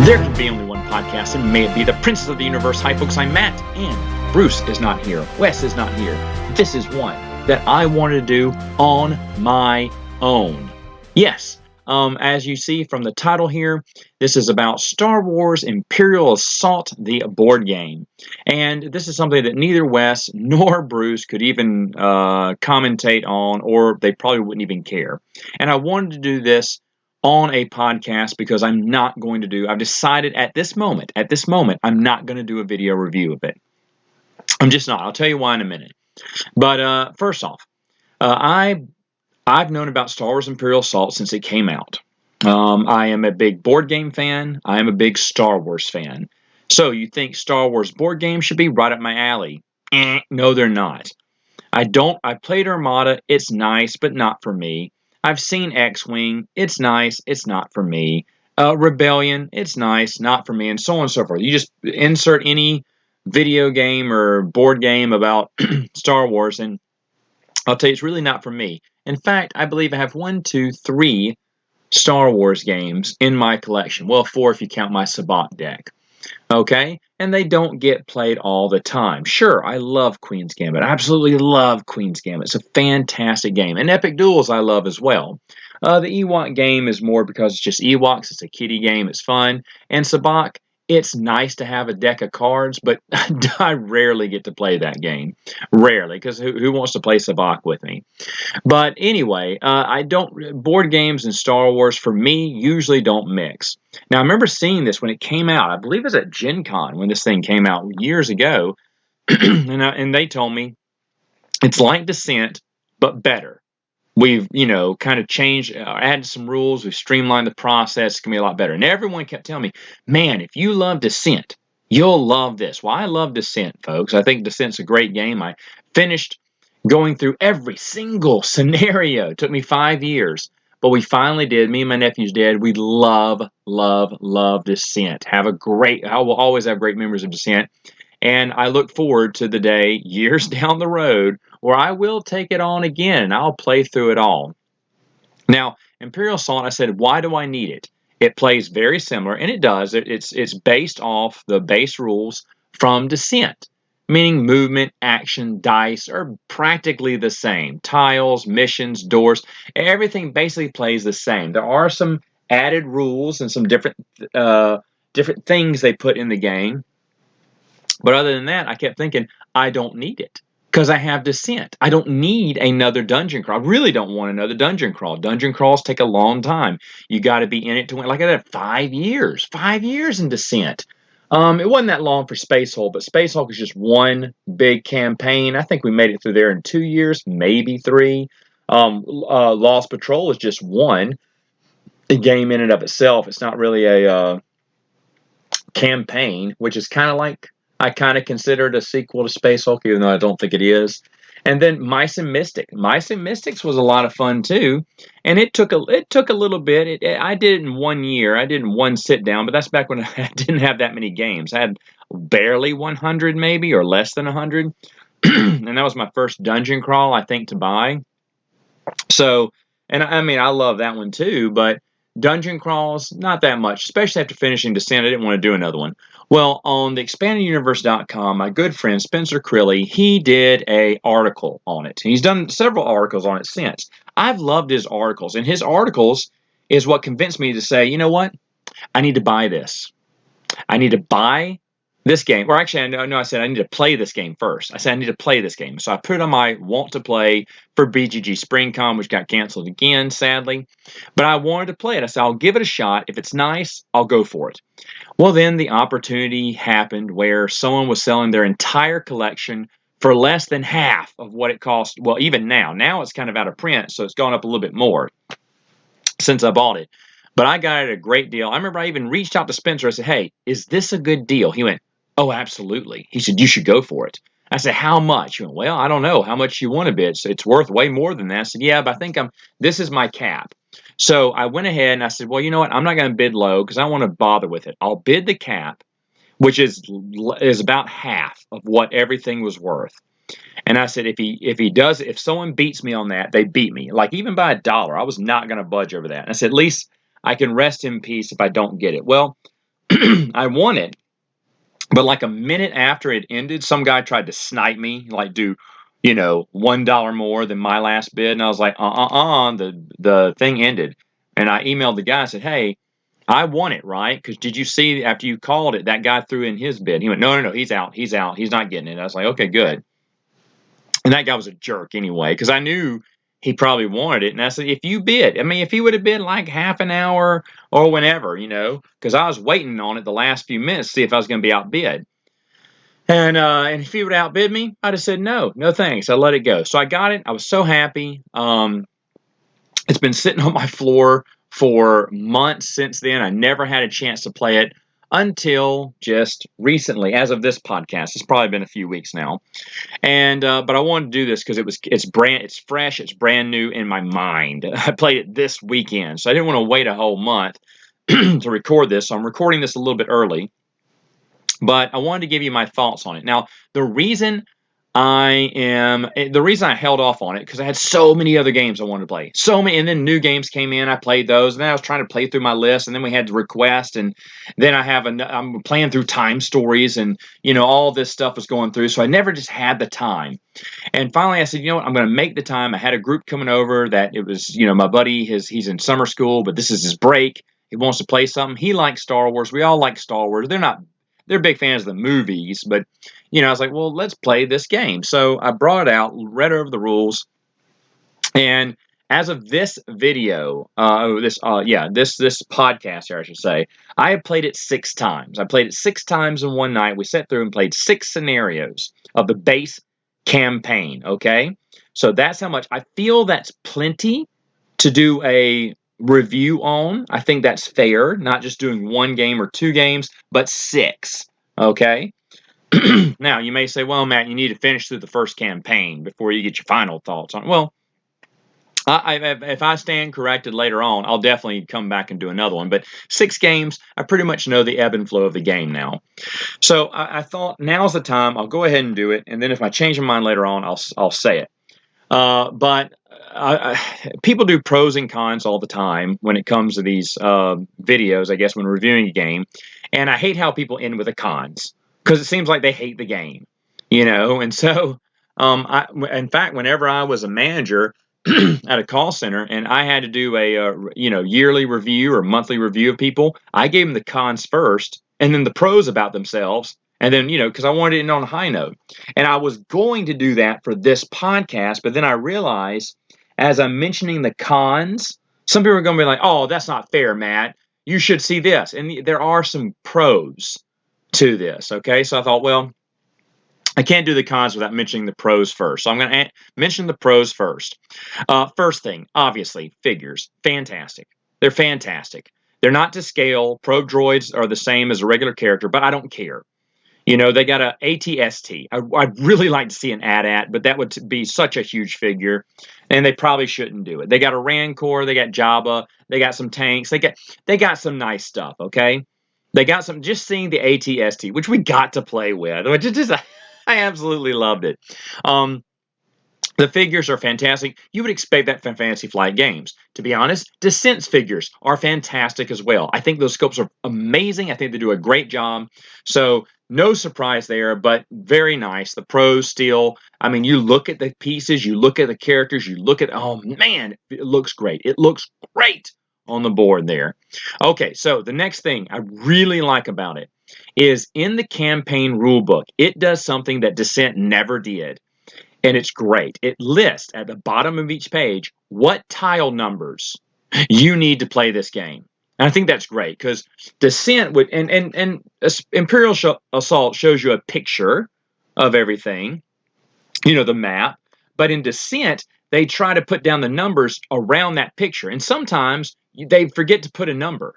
There can be only one podcast, and may it be the Princes of the Universe. Hi, folks, I'm Matt, and Bruce is not here. Wes is not here. This is one that I wanted to do on my own. Yes, as you see from the title here, this is about Star Wars Imperial Assault, the board game. And this is something that neither Wes nor Bruce could even commentate on, or they probably wouldn't even care. And I wanted to do this on a podcast because I've decided at this moment, I'm not going to do a video review of it. I'm just not. I'll tell you why in a minute. But first off, I've known about Star Wars Imperial Assault since it came out. I am a big board game fan. I am a big Star Wars fan. So you think Star Wars board games should be right up my alley? No, they're not. I played Armada. It's nice, but not for me. I've seen X-Wing. It's nice. It's not for me. Rebellion. It's nice. Not for me. And so on and so forth. You just insert any video game or board game about Star Wars, and I'll tell you, it's really not for me. In fact, I believe I have 3 Star Wars games in my collection. Well, 4 if you count my Sabacc deck. Okay? And they don't get played all the time. Sure, I love Queen's Gambit. I absolutely love Queen's Gambit. It's a fantastic game. And Epic Duels I love as well. The Ewok game is more because it's just Ewoks. It's a kiddie game. It's fun. And Sabacc, it's nice to have a deck of cards, but I rarely get to play that game. Rarely, because who wants to play Sabacc with me? But anyway, board games and Star Wars for me usually don't mix. Now I remember seeing this when it came out. I believe it was at Gen Con when this thing came out years ago, and they told me it's like Descent but better. We've kind of changed, added some rules. We've streamlined the process. It's gonna be a lot better. And everyone kept telling me, "Man, if you love Descent, you'll love this." Well, I love Descent, folks. I think Descent's a great game. I finished going through every single scenario. It took me 5 years, but we finally did. Me and my nephews did. We love Descent. I will always have great memories of Descent. And I look forward to the day, years down the road, where I will take it on again and I'll play through it all. Now, Imperial Assault, I said, why do I need it? It plays very similar, and it does. It's based off the base rules from Descent, meaning movement, action, dice are practically the same. Tiles, missions, doors, everything basically plays the same. There are some added rules and some different things they put in the game. But other than that, I kept thinking, I don't need it because I have Descent. I don't need another dungeon crawl. I really don't want another dungeon crawl. Dungeon crawls take a long time. You got to be in it to win. Like I said, 5 years. 5 years in Descent. It wasn't that long for Space Hulk, but Space Hulk is just one big campaign. I think we made it through there in 2 years, maybe 3. Lost Patrol is just one game in and of itself. It's not really a campaign, which is kind of like, I kind of consider it a sequel to Space Hulk, even though I don't think it is. And then Mice and Mystic. Mice and Mystics was a lot of fun too, and it took a little bit. I did it in 1 year. I did it in one sit down, but that's back when I didn't have that many games. I had barely 100, maybe, or less than 100, and that was my first dungeon crawl, I think, to buy. So, and I mean, I love that one too, but dungeon crawls, not that much, especially after finishing Descent. I didn't want to do another one. Well, on the expandeduniverse.com, my good friend Spencer Crilly, he did an article on it. He's done several articles on it since. I've loved his articles, and his articles is what convinced me to say, you know what? I need to buy this. I need to buy this game. Or actually, I said I need to play this game first. I said I need to play this game. So I put it on my want to play for BGG SpringCon, which got canceled again, sadly. But I wanted to play it. I said, I'll give it a shot. If it's nice, I'll go for it. Well, then the opportunity happened where someone was selling their entire collection for less than half of what it cost. Well, even now. Now it's kind of out of print, so it's gone up a little bit more since I bought it. But I got it at a great deal. I remember I even reached out to Spencer. I said, hey, is this a good deal? He went, oh, absolutely. He said, you should go for it. I said, how much? He went, well, I don't know how much you want to bid. It's worth way more than that. I said, yeah, but I think this is my cap. So I went ahead and I said, well, you know what? I'm not going to bid low because I don't want to bother with it. I'll bid the cap, which is about half of what everything was worth. And I said, if someone beats me on that, they beat me. Like even by $1, I was not going to budge over that. And I said, at least I can rest in peace if I don't get it. Well, I won it, but like a minute after it ended, some guy tried to snipe me, like do, $1 more than my last bid, and I was like, the thing ended, and I emailed the guy and said, hey, I won it, right? Because did you see after you called it, that guy threw in his bid? He went, no, he's out, he's not getting it. I was like, okay, good. And that guy was a jerk anyway, because I knew he probably wanted it. And I said, if you bid, I mean, if he would have bid like half an hour or whenever, because I was waiting on it the last few minutes to see if I was going to be outbid. And if he would outbid me, I'd have said no thanks. I let it go. So I got it. I was so happy. It's been sitting on my floor for months since then. I never had a chance to play it until just recently. As of this podcast, it's probably been a few weeks now. And but I wanted to do this because it's fresh, it's brand new in my mind. I played it this weekend, so I didn't want to wait a whole month to record this. So I'm recording this a little bit early, but I wanted to give you my thoughts on it. Now, the reason I held off on it because I had so many other games I wanted to play. So many, and then new games came in. I played those, and then I was trying to play through my list, and then we had to request, and then I'm playing through time stories, and all this stuff was going through. So I never just had the time. And finally, I said, you know what, I'm going to make the time. I had a group coming over that it was, my buddy. He's in summer school, but this is his break. He wants to play something. He likes Star Wars. We all like Star Wars. They're big fans of the movies, but I was like, well, let's play this game. So I brought it out, read over the rules, and as of this video, this podcast here, I should say, I have played it 6 times. I played it 6 times in one night. We sat through and played 6 scenarios of the base campaign. Okay, so that's how much. I feel that's plenty to do a review on. I think that's fair, not just doing 1 game or 2 games, but 6. Okay. Now, you may say, well, Matt, you need to finish through the first campaign before you get your final thoughts on it. Well, if I stand corrected later on, I'll definitely come back and do another one. But 6 games, I pretty much know the ebb and flow of the game now. So I thought now's the time. I'll go ahead and do it. And then if I change my mind later on, I'll say it. But people do pros and cons all the time when it comes to these videos, I guess, when reviewing a game. And I hate how people end with the cons because it seems like they hate the game, And so, in fact, whenever I was a manager at a call center and I had to do a yearly review or monthly review of people, I gave them the cons first and then the pros about themselves. And then, because I wanted to end on a high note. And I was going to do that for this podcast, but then I realized as I'm mentioning the cons, some people are going to be like, oh, that's not fair, Matt. You should see this. And there are some pros to this, okay? So I thought, well, I can't do the cons without mentioning the pros first. So I'm going to mention the pros first. First thing, obviously, figures. Fantastic. They're fantastic. They're not to scale. Probe droids are the same as a regular character, but I don't care. They got a ATST. I'd really like to see an AT-AT, but that would be such a huge figure, and they probably shouldn't do it. They got a Rancor, they got Jabba, they got some tanks, they got some nice stuff. Okay, they got some. Just seeing the ATST, which we got to play with, which is just I absolutely loved it. The figures are fantastic. You would expect that from Fantasy Flight Games. To be honest, Descent's figures are fantastic as well. I think those sculpts are amazing. I think they do a great job. So no surprise there, but very nice. The pros still, I mean, you look at the pieces, you look at the characters, you look at, oh man, it looks great. It looks great on the board there. Okay, so the next thing I really like about it is in the campaign rulebook, it does something that Descent never did. And it's great. It lists at the bottom of each page what tile numbers you need to play this game. And I think that's great because Descent would and Imperial Assault shows you a picture of everything, the map. But in Descent, they try to put down the numbers around that picture, and sometimes they forget to put a number.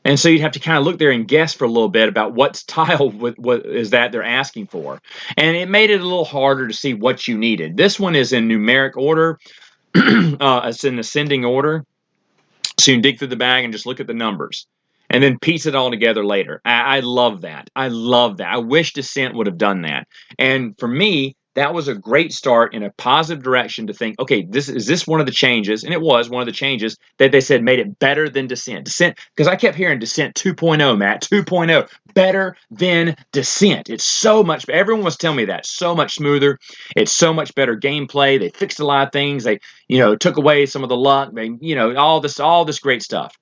And so you'd have to kind of look there and guess for a little bit about what tile what is that they're asking for. And it made it a little harder to see what you needed. This one is in numeric order. It's in ascending order. So you can dig through the bag and just look at the numbers. And then piece it all together later. I love that. I love that. I wish Descent would have done that. And for me, that was a great start in a positive direction to think, okay, this one of the changes, and it was one of the changes that they said made it better than Descent. Descent, because I kept hearing Descent 2.0, Matt, 2.0, better than Descent. It's so much, everyone was telling me that, so much smoother. It's so much better gameplay. They fixed a lot of things. They, took away some of the luck. They, all this great stuff.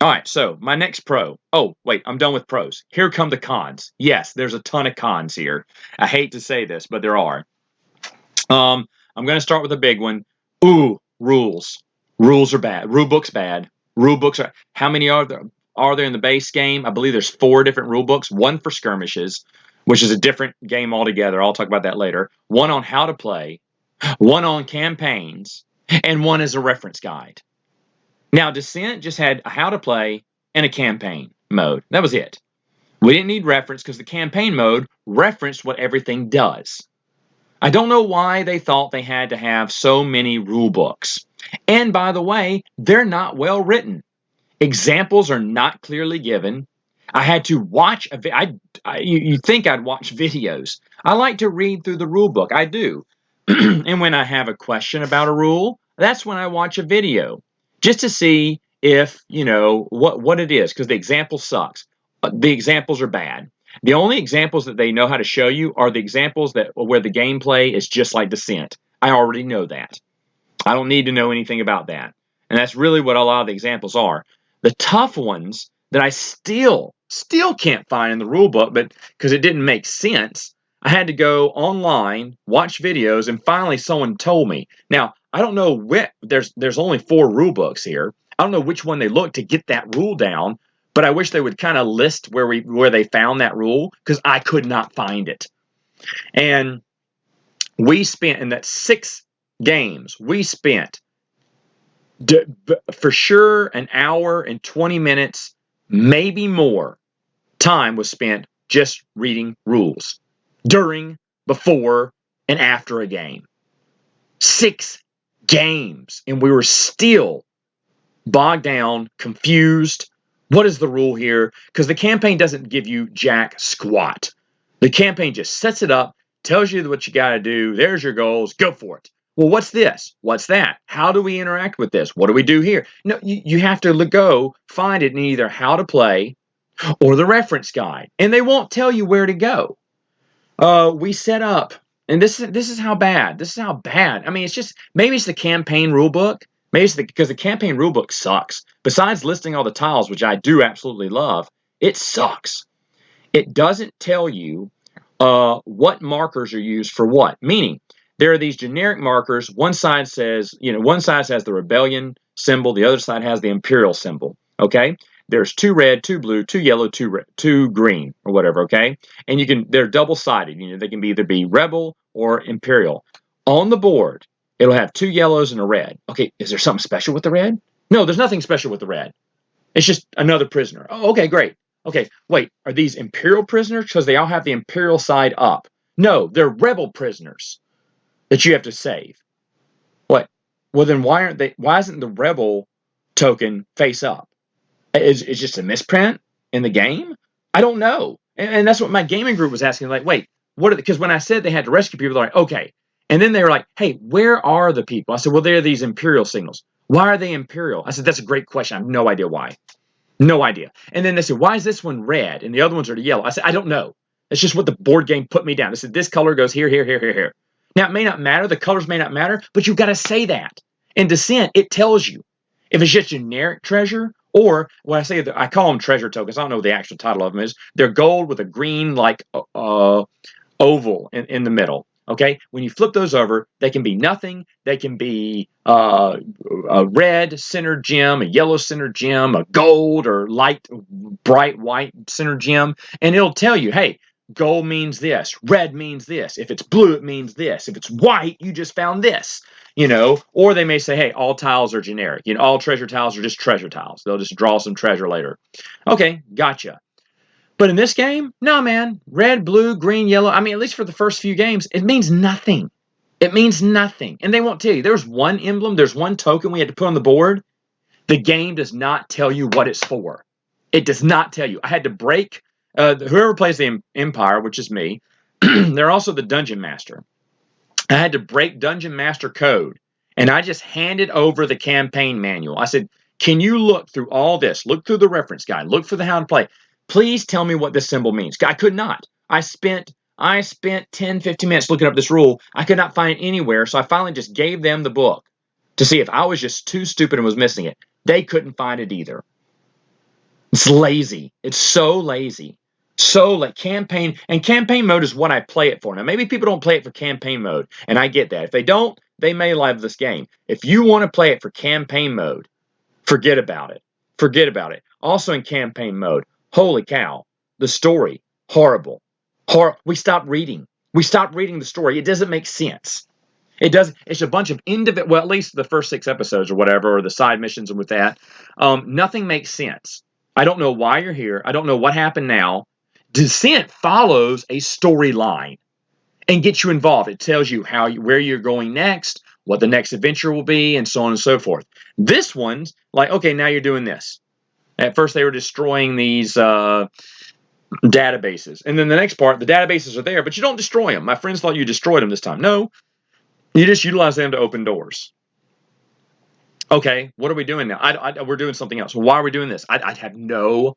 All right, so my next pro. Oh, wait, I'm done with pros. Here come the cons. Yes, there's a ton of cons here. I hate to say this, but there are. I'm going to start with a big one. Ooh, rules. Rules are bad. Rule books bad. Rule books are. How many are there in the base game? I believe there's 4 different rule books. One for skirmishes, which is a different game altogether. I'll talk about that later. One on how to play. One on campaigns, and one is a reference guide. Now, Descent just had a how to play and a campaign mode. That was it. We didn't need reference because the campaign mode referenced what everything does. I don't know why they thought they had to have so many rule books. And by the way, they're not well written. Examples are not clearly given. I had to watch you think I'd watch videos. I like to read through the rule book. I do. And when I have a question about a rule, that's when I watch a video, just to see if, what it is, because the example sucks. The examples are bad. The only examples that they know how to show you are the examples where the gameplay is just like Descent. I already know that. I don't need to know anything about that. And that's really what a lot of the examples are. The tough ones that I still can't find in the rule book, but because it didn't make sense, I had to go online, watch videos, and finally someone told me. Now, I don't know there's only 4 rule books here. I don't know which one they looked to get that rule down, but I wish they would kind of list where they found that rule, because I could not find it. And we spent in that 6 games, we spent for sure an hour and 20 minutes, maybe more time was spent just reading rules during, before, and after a game. 6 games, and we were still bogged down, confused. What is the rule here? Because the campaign doesn't give you jack squat. The campaign just sets it up, tells you what you got to do. There's your goals. Go for it. Well, what's this? What's that? How do we interact with this? What do we do here? No, you have to go find it in either how to play or the reference guide, and they won't tell you where to go. We set up, and this is how bad. This is how bad. I mean, it's just, maybe it's the campaign rulebook. Maybe it's because the campaign rulebook sucks. Besides listing all the tiles, which I do absolutely love, it sucks. It doesn't tell you what markers are used for what. Meaning, there are these generic markers. One side says, one side has the rebellion symbol. The other side has the Imperial symbol. Okay. There's 2 red, 2 blue, 2 yellow, 2 green, or whatever, okay? And they're double-sided. They can either be rebel or Imperial. On the board, it'll have 2 yellows and a red. Okay, is there something special with the red? No, there's nothing special with the red. It's just another prisoner. Oh, okay, great. Okay, wait, are these Imperial prisoners? Because they all have the Imperial side up. No, they're rebel prisoners that you have to save. What? Well, then why isn't the rebel token face up? Is just a misprint in the game? I don't know. And that's what my gaming group was asking. Like, wait, because when I said they had to rescue people, they're like, okay. And then they were like, hey, where are the people? I said, well, they're these Imperial signals. Why are they Imperial? I said, that's a great question. I have no idea why. No idea. And then they said, why is this one red and the other ones are yellow? I said, I don't know. It's just what the board game put me down. They said, this color goes here, here, here, here, here. Now, it may not matter. The colors may not matter, but you've got to say that. In Descent, it tells you. If it's just generic treasure, or when I call them treasure tokens, I don't know what the actual title of them is. They're gold with a green oval in the middle. Okay, when you flip those over, they can be nothing. They can be a red centered gem, a yellow centered gem, a gold or light, bright white centered gem, and it'll tell you, hey, gold means this, red means this. If it's blue, it means this. If it's white, you just found this. Or they may say, hey, all tiles are generic. All treasure tiles are just treasure tiles. They'll just draw some treasure later. Okay, gotcha. But in this game, no, man. Red, blue, green, yellow. I mean, at least for the first few games, it means nothing. It means nothing. And they won't tell you. There's one emblem, there's one token we had to put on the board. The game does not tell you what it's for. It does not tell you. I had to break, whoever plays the Empire, which is me, They're also the dungeon master. I had to break dungeon master code, and I just handed over the campaign manual. I said, can you look through all this? Look through the reference guide. Look for the how to play. Please tell me what this symbol means. I could not. I spent 10, 15 minutes looking up this rule. I could not find it anywhere, so I finally just gave them the book to see if I was just too stupid and was missing it. They couldn't find it either. It's lazy. It's so lazy. So like campaign mode is what I play it for. Now maybe people don't play it for campaign mode, and I get that. If they don't, they may love this game. If you want to play it for campaign mode, forget about it. Forget about it. Also in campaign mode, holy cow, the story, horrible. We stopped reading. We stopped reading the story. It doesn't make sense. It does. It's a bunch of individual. Well, at least the first 6 episodes or whatever, or the side missions and with that, nothing makes sense. I don't know why you're here. I don't know what happened now. Descent follows a storyline and gets you involved. It tells you where you're going next, what the next adventure will be, and so on and so forth. This one's like, okay, now you're doing this. At first, they were destroying these databases, and then the next part, the databases are there, but you don't destroy them. My friends thought you destroyed them this time. No, you just utilize them to open doors. Okay, what are we doing now? We're doing something else. Why are we doing this? I have no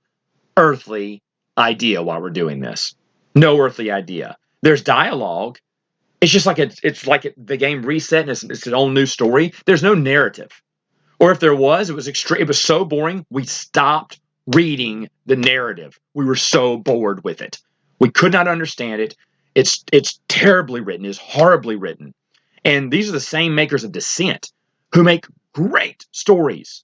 earthly idea why we're doing this. No earthly idea. There's dialogue. It's just like the game reset and it's its own new story. There's no narrative. Or if there was, it was extreme. It was so boring. We stopped reading the narrative. We were so bored with it. We could not understand it. It's terribly written. It's horribly written. And these are the same makers of Descent who make great stories.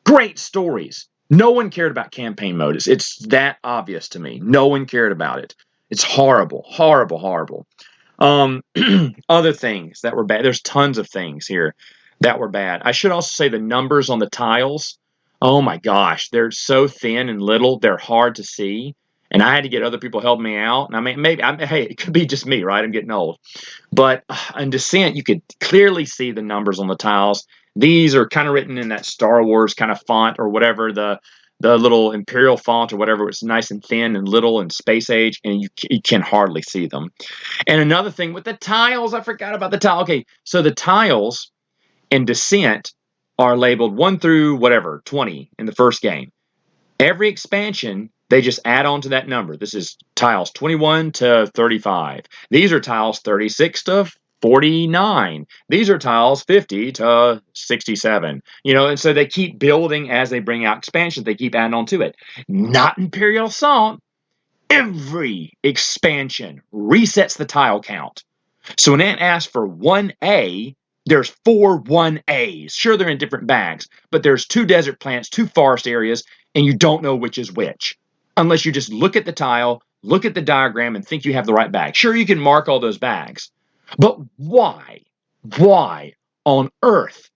Great stories. No one cared about campaign mode. It's that obvious to me. No one cared about it. It's horrible, horrible, horrible. Other things that were bad. There's tons of things here that were bad. I should also say the numbers on the tiles. Oh my gosh, they're so thin and little. They're hard to see. And I had to get other people to help me out. And I mean, hey, it could be just me, right? I'm getting old. But in Descent, you could clearly see the numbers on the tiles. These are kind of written in that Star Wars kind of font or whatever, the little Imperial font or whatever. It's nice and thin and little and space age, and you can hardly see them. And another thing with the tiles, I forgot about the tile. Okay, so the tiles in Descent are labeled 1 through whatever, 20 in the first game. Every expansion, they just add on to that number. This is tiles 21 to 35. These are tiles 36 to 49. These are tiles 50 to 67. And so they keep building as they bring out expansions. They keep adding on to it. Not Imperial Assault. Every expansion resets the tile count. So when it asks for 1A, there's 4 1As. Sure, they're in different bags, but there's 2 desert plants, 2 forest areas, and you don't know which is which. Unless you just look at the tile, look at the diagram, and think you have the right bag. Sure, you can mark all those bags. But why? Why on earth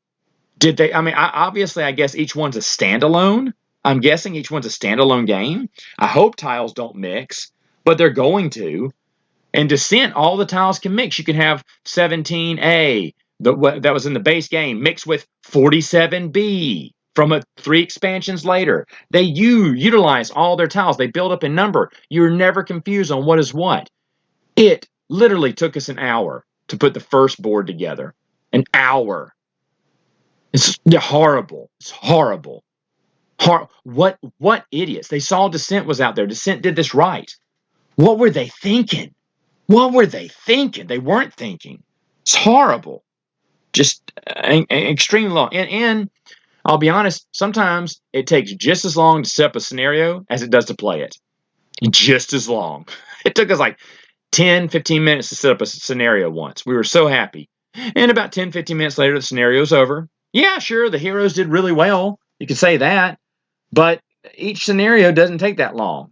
did they? I mean, obviously, I guess each one's a standalone. I'm guessing each one's a standalone game. I hope tiles don't mix, but they're going to. In Descent, all the tiles can mix. You can have 17A, that was in the base game, mixed with 47B from 3 expansions later. They utilize all their tiles. They build up in number. You're never confused on what is what. It literally took us an hour to put the first board together. An hour. It's horrible. It's horrible. What idiots. They saw Descent was out there. Descent did this right. What were they thinking? What were they thinking? They weren't thinking. It's horrible. Just extremely long. And I'll be honest, sometimes it takes just as long to set up a scenario as it does to play it. Just as long. It took us like 10, 15 minutes to set up a scenario once. We were so happy. And about 10, 15 minutes later, the scenario's over. Yeah, sure, the heroes did really well. You could say that. But each scenario doesn't take that long.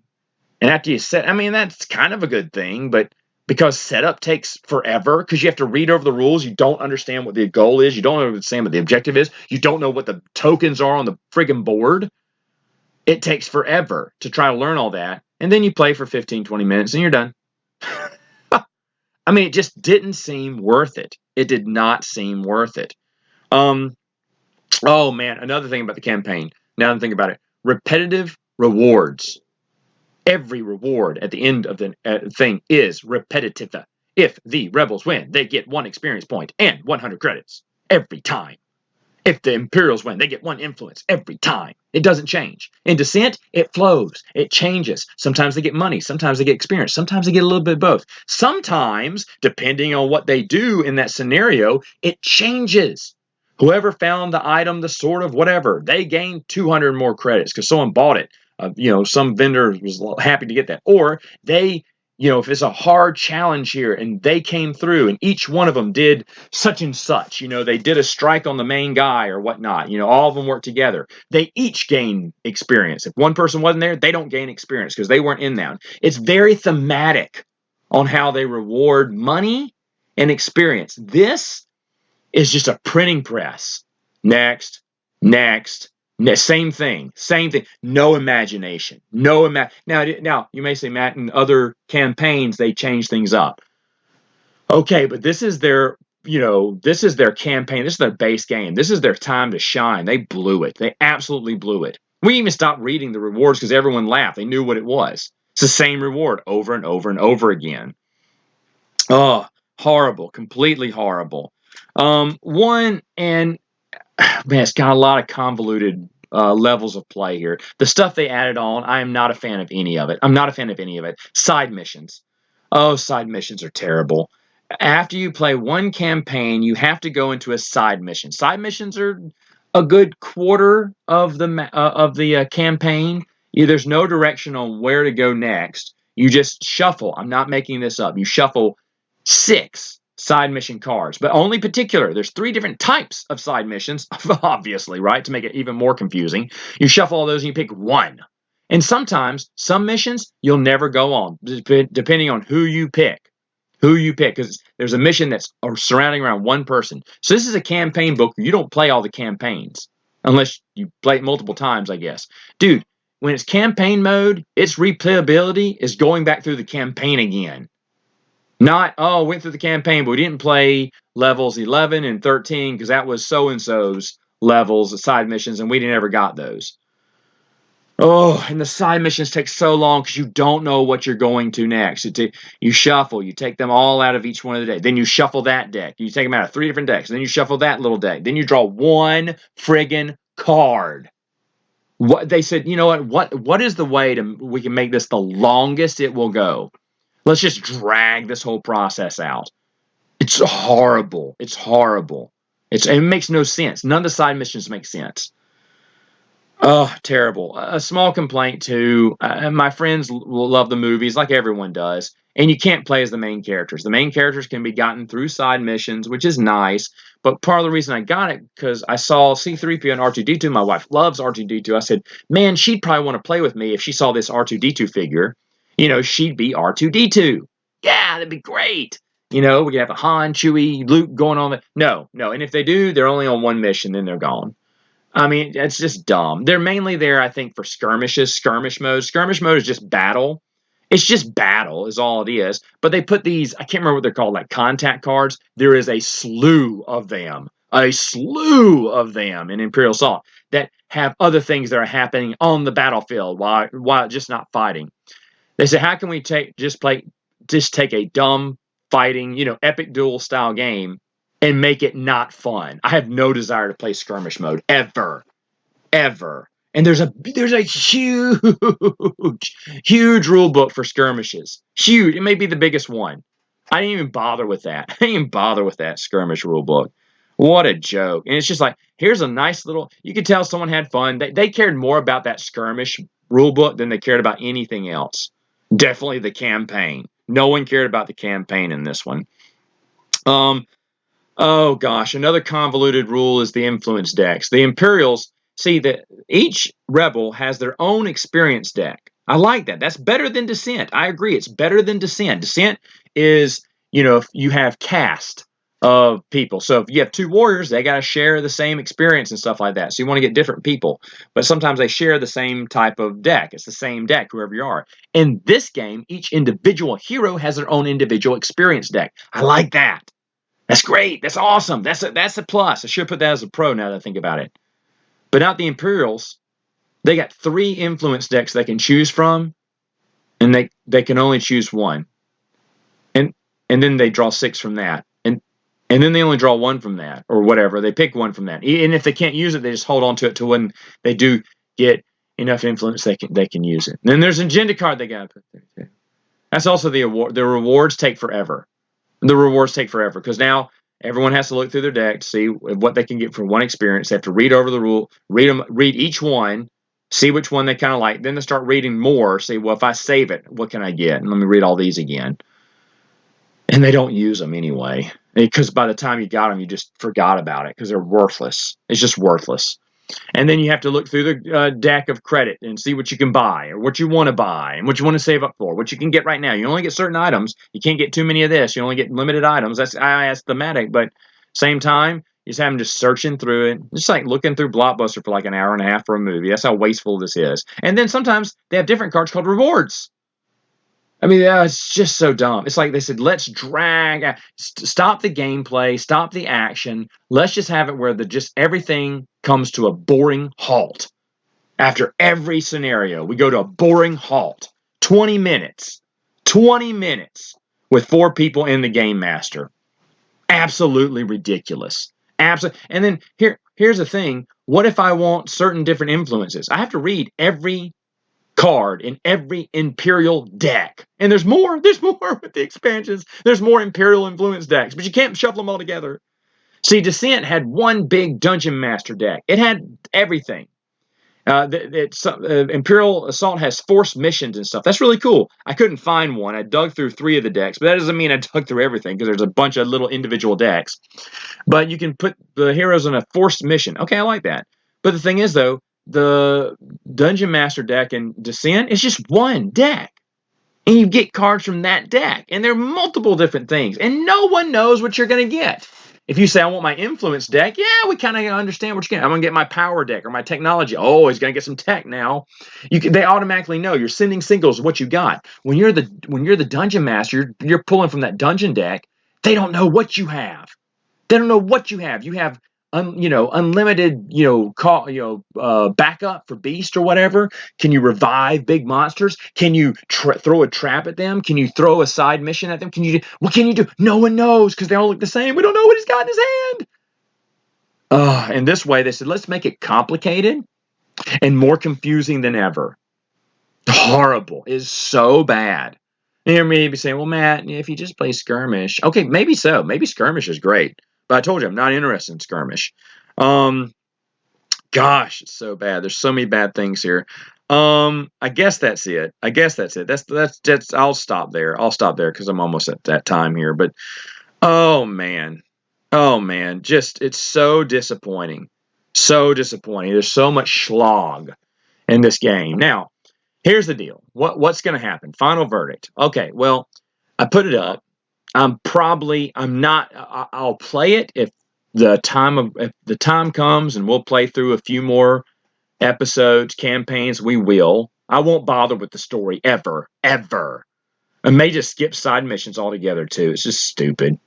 And after you set, I mean, that's kind of a good thing, but because setup takes forever, because you have to read over the rules, you don't understand what the goal is, you don't understand what the objective is, you don't know what the tokens are on the friggin' board. It takes forever to try to learn all that, and then you play for 15, 20 minutes, and you're done. I mean, it just didn't seem worth it. It did not seem worth it. Oh, man, another thing about the campaign, now that I think about it, repetitive rewards. Every reward at the end of the thing is repetitive. If the rebels win, they get 1 experience point and 100 credits every time. If the Imperials win, they get 1 influence every time. It doesn't change. In Descent, it flows. It changes. Sometimes they get money. Sometimes they get experience. Sometimes they get a little bit of both. Sometimes, depending on what they do in that scenario, it changes. Whoever found the item, the sword of whatever, they gained 200 more credits because someone bought it. Some vendor was happy to get that. Or they, if it's a hard challenge here and they came through and each one of them did such and such, they did a strike on the main guy or whatnot, all of them work together. They each gain experience. If one person wasn't there, they don't gain experience because they weren't in that. It's very thematic on how they reward money and experience. This is just a printing press. Next. Same thing. No imagination. Now you may say, Matt, in other campaigns they change things up. Okay, but this is their campaign. This is their base game. This is their time to shine. They blew it. They absolutely blew it. We even stopped reading the rewards because everyone laughed. They knew what it was. It's the same reward over and over and over again. Oh, horrible. Completely horrible. It's got a lot of convoluted levels of play here. The stuff they added on, I am not a fan of any of it. Side missions. Oh, side missions are terrible. After you play one campaign, you have to go into a side mission. Side missions are a good quarter of the campaign. There's no direction on where to go next. You just shuffle. I'm not making this up. You shuffle 6 side mission cards, but only particular. There's 3 different types of side missions, obviously, right? To make it even more confusing. You shuffle all those and you pick one. And sometimes, some missions, you'll never go on, depending on who you pick. Because there's a mission that's surrounding around one person. So this is a campaign book. You don't play all the campaigns, unless you play it multiple times, I guess. Dude, when it's campaign mode, its replayability is going back through the campaign again. Not, went through the campaign, but we didn't play levels 11 and 13 because that was so-and-so's levels, the side missions, and we never got those. Oh, and the side missions take so long because you don't know what you're going to next. You shuffle, you take them all out of each one of the decks. Then you shuffle that deck. You take them out of 3 different decks. Then you shuffle that little deck. Then you draw 1 friggin' card. They said, you know what is the way we can make this the longest it will go? Let's just drag this whole process out. It's horrible. It makes no sense. None of the side missions make sense. Oh, terrible. A small complaint, too. My friends love the movies like everyone does, and you can't play as the main characters. The main characters can be gotten through side missions, which is nice, but part of the reason I got it because I saw C-3PO and R2-D2. My wife loves R2-D2. I said, man, she'd probably want to play with me if she saw this R2-D2 figure. She'd be R2-D2. Yeah, that'd be great. We could have a Han, Chewie, Luke going on. No. And if they do, they're only on one mission, then they're gone. I mean, it's just dumb. They're mainly there, I think, for skirmishes, skirmish mode. Skirmish mode is just battle. It's just battle is all it is. But they put these, I can't remember what they're called, like contact cards. There is a slew of them in Imperial Assault that have other things that are happening on the battlefield while just not fighting. They say, how can we take a dumb fighting, epic duel style game and make it not fun? I have no desire to play skirmish mode ever. And there's a huge rule book for skirmishes. Huge. It may be the biggest one. I didn't even bother with that. Skirmish rule book. What a joke. And it's just like, here's a nice little, you could tell someone had fun. They cared more about that skirmish rule book than they cared about anything else. Definitely the campaign. No one cared about the campaign in this one. Oh gosh, another convoluted rule is the influence decks. The Imperials see that each rebel has their own experience deck. I like that. That's better than Descent. I agree. It's better than Descent. Descent is, if you have cast of people. So if you have 2 warriors, they got to share the same experience and stuff like that. So you want to get different people. But sometimes they share the same type of deck. It's the same deck, whoever you are. In this game, each individual hero has their own individual experience deck. I like that. That's great. That's awesome. That's a plus. I should put that as a pro now that I think about it. But not the Imperials. They got 3 influence decks they can choose from. and they can only choose one, and then they draw 6 from that, and then they only draw 1 from that, or whatever. They pick 1 from that, and if they can't use it, they just hold on to it to when they do get enough influence they can use it. And then there's an agenda card they got to put there too. That's also the award. The rewards take forever. Because now everyone has to look through their deck to see what they can get from one experience. They have to read over the rule, read each one, see which one they kind of like. Then they start reading more. See, well, if I save it, what can I get? And let me read all these again. And they don't use them anyway, because by the time you got them, you just forgot about it because they're worthless. It's just worthless. And then you have to look through the deck of credit and see what you can buy, or what you want to buy, and what you want to save up for, what you can get right now. You only get certain items. You can't get too many of this. You only get limited items. That's thematic, but same time, you just have them just searching through it. It's like looking through Blockbuster for like an hour and a half for a movie. That's how wasteful this is. And then sometimes they have different cards called rewards. I mean, it's just so dumb. It's like they said, let's stop the gameplay, stop the action. Let's just have it where just everything comes to a boring halt. After every scenario, we go to a boring halt. 20 minutes. 20 minutes with 4 people in the Game Master. Absolutely ridiculous. And then here's the thing. What if I want certain different influences? I have to read every card in every Imperial deck. And there's more with the expansions. There's more Imperial influence decks, but you can't shuffle them all together. See, Descent had one big Dungeon Master deck. It had everything. Imperial Assault has forced missions and stuff. That's really cool. I couldn't find one. I dug through 3 of the decks, but that doesn't mean I dug through everything, because there's a bunch of little individual decks. But you can put the heroes in a forced mission. Okay, I like that. But the thing is, though, the Dungeon Master deck in Descent is just one deck. And you get cards from that deck. And there are multiple different things. And no one knows what you're going to get. If you say, I want my influence deck, yeah, we kind of understand what you're getting. I'm going to get my power deck or my technology. Oh, he's going to get some tech now. They automatically know. You're sending signals what you got. When you're the Dungeon Master, you're pulling from that dungeon deck. They don't know what you have. They don't know what you have. You have unlimited, backup for beast or whatever. Can you revive big monsters? Can you throw a trap at them? Can you throw a side mission at them? What can you do? No one knows, because they all look the same. We don't know what he's got in his hand. And this way, they said, let's make it complicated and more confusing than ever. Horrible. It is so bad. And you may be saying, well, Matt, if you just play Skirmish, okay, maybe so. Maybe Skirmish is great. But I told you, I'm not interested in Skirmish. Gosh, it's so bad. There's so many bad things here. I guess that's it. That's. I'll stop there. Because I'm almost at that time here. But oh man, just it's so disappointing. So disappointing. There's so much slog in this game. Now, here's the deal. What's going to happen? Final verdict. Okay. Well, I put it up. I'll play it if the time comes, and we'll play through a few more episodes, campaigns. We will. I won't bother with the story ever. I may just skip side missions altogether too. It's just stupid.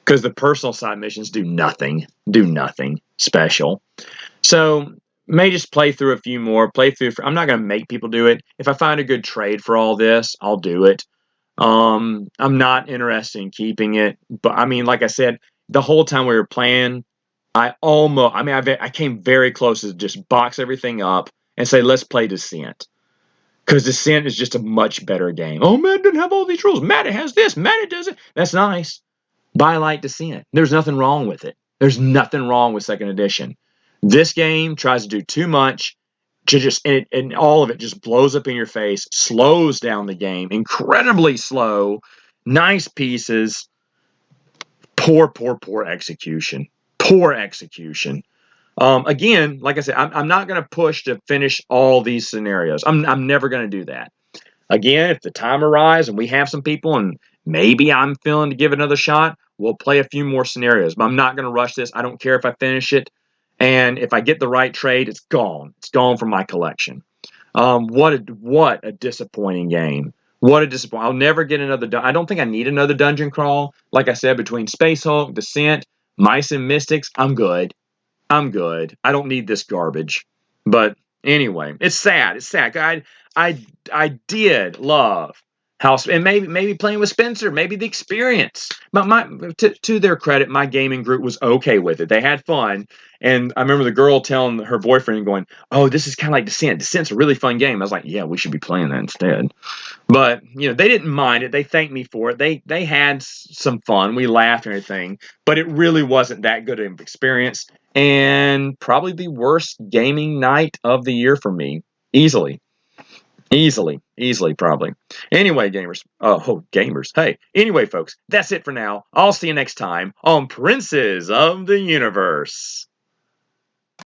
Because the personal side missions do nothing special. So may just play through a few more. I'm not going to make people do it. If I find a good trade for all this, I'll do it. I'm not interested in keeping it, but I mean, like I said, the whole time we were playing, I came very close to just box everything up and say, let's play Descent. Because Descent is just a much better game. Oh, Matt didn't have all these rules. Matt, it has this. Matt, it doesn't. That's nice. But I like Descent. There's nothing wrong with it. There's nothing wrong with second edition. This game tries to do too much. And all of it just blows up in your face, slows down the game, incredibly slow, nice pieces, poor execution. Again, like I said, I'm not going to push to finish all these scenarios. I'm never going to do that. Again, if the time arrives and we have some people and maybe I'm feeling to give it another shot, we'll play a few more scenarios. But I'm not going to rush this. I don't care if I finish it. And if I get the right trade, it's gone. It's gone from my collection. What a disappointing game. I'll never get another. I don't think I need another dungeon crawl. Like I said, between Space Hulk, Descent, Mice and Mystics, I'm good. I don't need this garbage. But Anyway, it's sad. It's sad. I did love House, and maybe playing with Spencer, maybe the experience. But to their credit, my gaming group was okay with it. They had fun, and I remember the girl telling her boyfriend, going, "Oh, this is kind of like Descent. Descent's a really fun game." I was like, "Yeah, we should be playing that instead." But they didn't mind it. They thanked me for it. They had some fun. We laughed and everything, but it really wasn't that good of an experience. And probably the worst gaming night of the year for me, easily, easily, probably. Anyway, gamers. Oh, gamers. Hey, anyway, folks, that's it for now. I'll see you next time on Princes of the Universe.